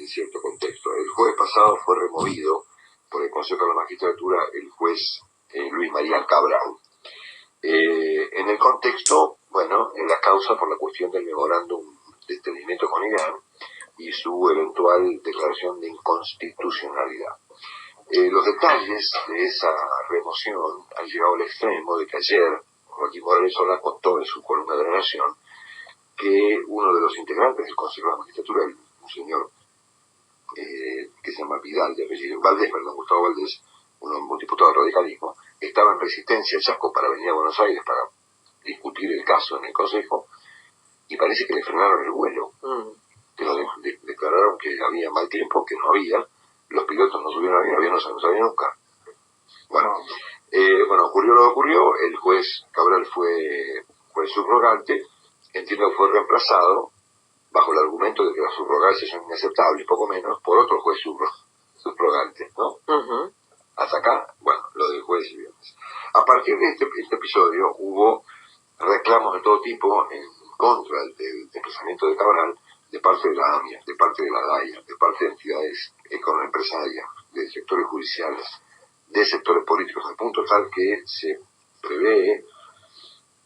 en cierto contexto. El jueves pasado fue removido por el Consejo de la Magistratura el juez Luis María Cabral. En el contexto, bueno, en la causa por la cuestión del memorándum de entendimiento con Irán y su eventual declaración de inconstitucionalidad. Los detalles de esa remoción han llegado al extremo de que ayer Joaquín Morales Solá contó en su columna de La Nación que uno de los integrantes del Consejo de la Magistratura, un señor que se llama Vidal, de apellido Gustavo Valdés, un diputado del radicalismo, estaba en Resistencia Chaco para venir a Buenos Aires para discutir el caso en el Consejo, y parece que le frenaron el vuelo. Que declararon que había mal tiempo, que no había, los pilotos no subieron al avión, no sabía nunca. Bueno, ocurrió lo que ocurrió, el juez Cabral fue subrogante, entiendo que fue reemplazado, bajo el argumento de que las subrogancias son inaceptables, poco menos, por otro juez subrogante, ¿no? Hasta acá, bueno, lo del jueves y viernes. A partir de este episodio hubo reclamos de todo tipo en contra del desplazamiento de Cabral, de parte de la AMIA, de parte de la DAIA, de parte de entidades empresarias, de sectores judiciales, de sectores políticos, al punto tal que se prevé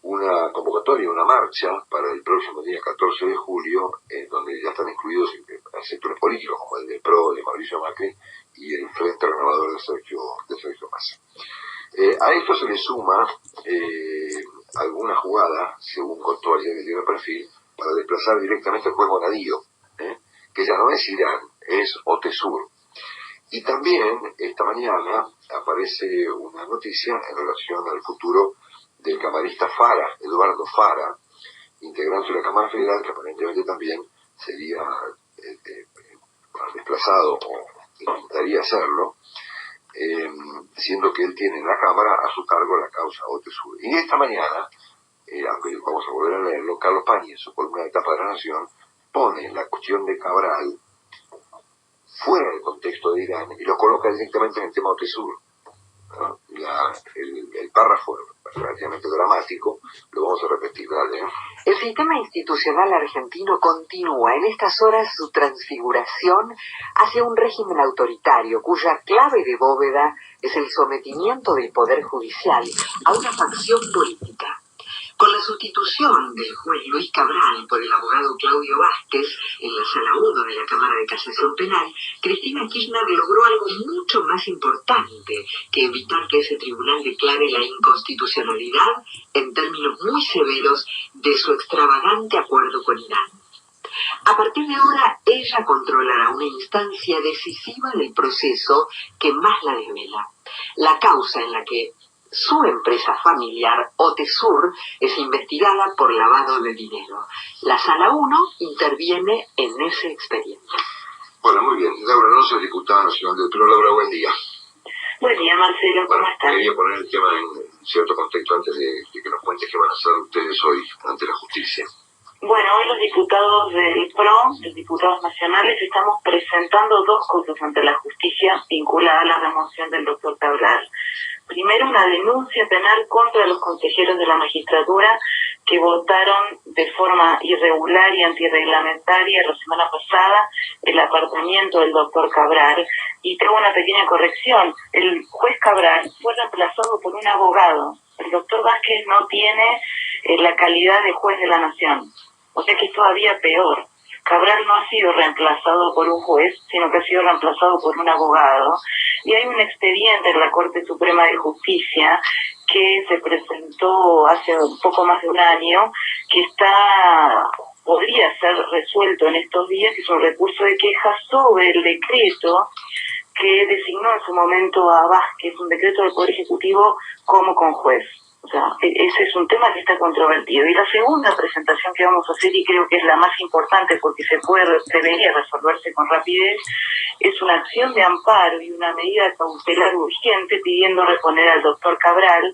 una convocatoria, una marcha para el próximo día 14 de julio, donde ya están incluidos sectores políticos como el del PRO, de Mauricio Macri, y el Frente Renovador de Sergio Massa. A esto se le suma alguna jugada, según contó ayer el diario Perfil, para desplazar directamente al juez Bonadío, que ya no es Irán, es Otesur. Y también esta mañana aparece una noticia en relación al futuro del camarista Fara, Eduardo Fara, integrante de la Cámara Federal, que aparentemente también sería desplazado o intentaría hacerlo, siendo que él tiene en la Cámara a su cargo la causa Otesur. Y esta mañana, aunque vamos a volver a leerlo, Carlos Pañi, en su columna de Etapa de la Nación, pone la cuestión de Cabral fuera del contexto de Irán y lo coloca directamente en el tema Otesur. ¿No? El párrafo relativamente dramático, lo vamos a repetir, dale. El sistema institucional argentino continúa en estas horas su transfiguración hacia un régimen autoritario, cuya clave de bóveda es el sometimiento del Poder Judicial a una facción política. Con la sustitución del juez Luis Cabral por el abogado Claudio Vázquez en la Sala 1 de la Cámara de Casación Penal, Cristina Kirchner logró algo mucho más importante que evitar que ese tribunal declare la inconstitucionalidad en términos muy severos de su extravagante acuerdo con Irán. A partir de ahora, ella controlará una instancia decisiva del proceso que más la desvela, la causa en la que su empresa familiar, Otesur, es investigada por lavado de dinero. La Sala 1 interviene en ese expediente. Bueno, muy bien. Laura Alonso, diputada nacional del PRO. Laura, buen día. Buen día, Marcelo. ¿Cómo estás? Quería poner el tema en cierto contexto antes de que nos cuentes qué van a hacer ustedes hoy ante la justicia. Bueno, hoy los diputados del PRO, los diputados nacionales, estamos presentando dos cosas ante la justicia vinculadas a la remoción del doctor Cabral. Primero, una denuncia penal contra los consejeros de la magistratura que votaron de forma irregular y antirreglamentaria la semana pasada el apartamiento del doctor Cabral. Y tengo una pequeña corrección. El juez Cabral fue reemplazado por un abogado. El doctor Vázquez no tiene la calidad de juez de la nación. O sea que es todavía peor. Cabral no ha sido reemplazado por un juez, sino que ha sido reemplazado por un abogado. Y hay un expediente en la Corte Suprema de Justicia que se presentó hace un poco más de un año, que podría ser resuelto en estos días, que es un recurso de queja sobre el decreto que designó en su momento a Vázquez, un decreto del Poder Ejecutivo como conjuez. O sea, ese es un tema que está controvertido. Y la segunda presentación que vamos a hacer, y creo que es la más importante porque debería resolverse con rapidez, es una acción de amparo y una medida cautelar urgente pidiendo reponer al doctor Cabral,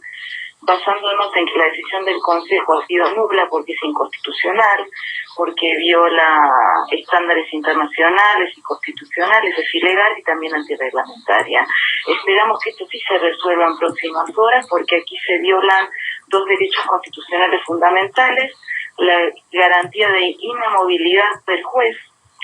basándonos en que la decisión del Consejo ha sido nula porque es inconstitucional, porque viola estándares internacionales y constitucionales, es ilegal y también antirreglamentaria. Esperamos que esto sí se resuelva en próximas horas porque aquí se violan dos derechos constitucionales fundamentales, la garantía de inamovilidad del juez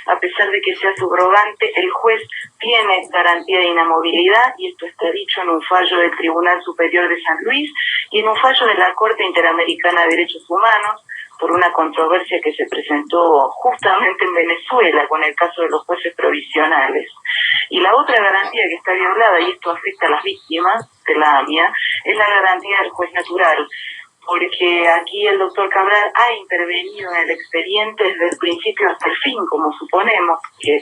a pesar de que sea subrogante, el juez tiene garantía de inamovilidad, y esto está dicho en un fallo del Tribunal Superior de San Luis y en un fallo de la Corte Interamericana de Derechos Humanos por una controversia que se presentó justamente en Venezuela con el caso de los jueces provisionales. Y la otra garantía que está violada, y esto afecta a las víctimas de la AMIA, es la garantía del juez natural, porque aquí el doctor Cabral ha intervenido en el expediente desde el principio hasta el fin, como suponemos, que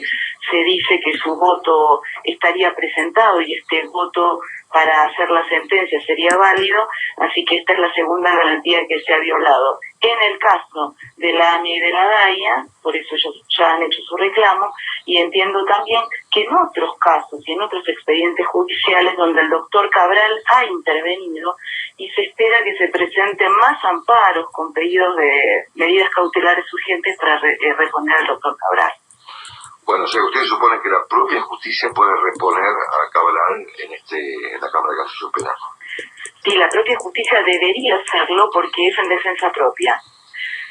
se dice que su voto estaría presentado y este voto para hacer la sentencia sería válido, así que esta es la segunda garantía que se ha violado. En el caso de la AMIA y de la DAIA, por eso ellos ya han hecho su reclamo, y entiendo también que en otros casos y en otros expedientes judiciales donde el doctor Cabral ha intervenido y se espera que se presenten más amparos con pedidos de medidas cautelares urgentes para reponer al doctor Cabral. Bueno, o sea, ustedes suponen que la propia justicia puede reponer a Cabral en la Cámara de Casación Penal. Sí, la propia justicia debería hacerlo porque es en defensa propia.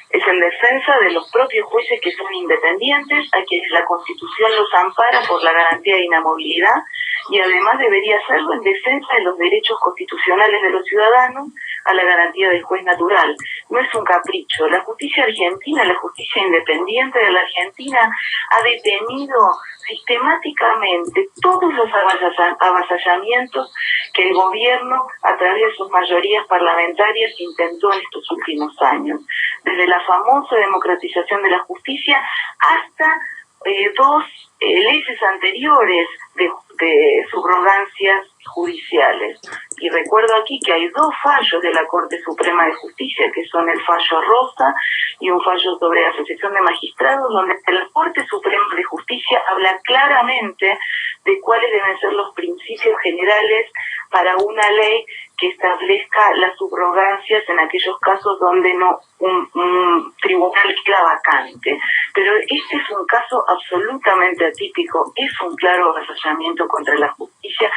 Es en defensa de los propios jueces que son independientes, a quienes la Constitución los ampara por la garantía de inamovilidad, y además debería hacerlo en defensa de los derechos constitucionales de los ciudadanos a la garantía del juez natural. No es un capricho. La justicia argentina, la justicia independiente de la Argentina, ha detenido sistemáticamente todos los avasallamientos que el gobierno, a través de sus mayorías parlamentarias, intentó en estos últimos años. Desde la famosa democratización de la justicia hasta dos leyes anteriores de subrogancias judiciales. Y recuerdo aquí que hay dos fallos de la Corte Suprema de Justicia, que son el fallo Rosa y un fallo sobre asociación de magistrados, donde la Corte Suprema de Justicia habla claramente de cuáles deben ser los principios generales para una ley que establezca las subrogancias en aquellos casos donde un tribunal queda vacante. Pero este es un caso absolutamente atípico, es un claro avasallamiento contra la justicia,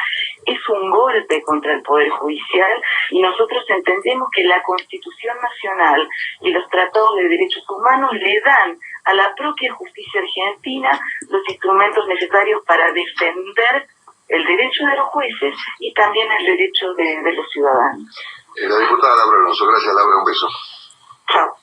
es un golpe contra el Poder Judicial, y nosotros entendemos que la Constitución Nacional y los tratados de derechos humanos le dan a la propia justicia argentina los instrumentos necesarios para defender el derecho de los jueces y también el derecho de los ciudadanos. La diputada Laura Alonso. Gracias, Laura, un beso. Chao.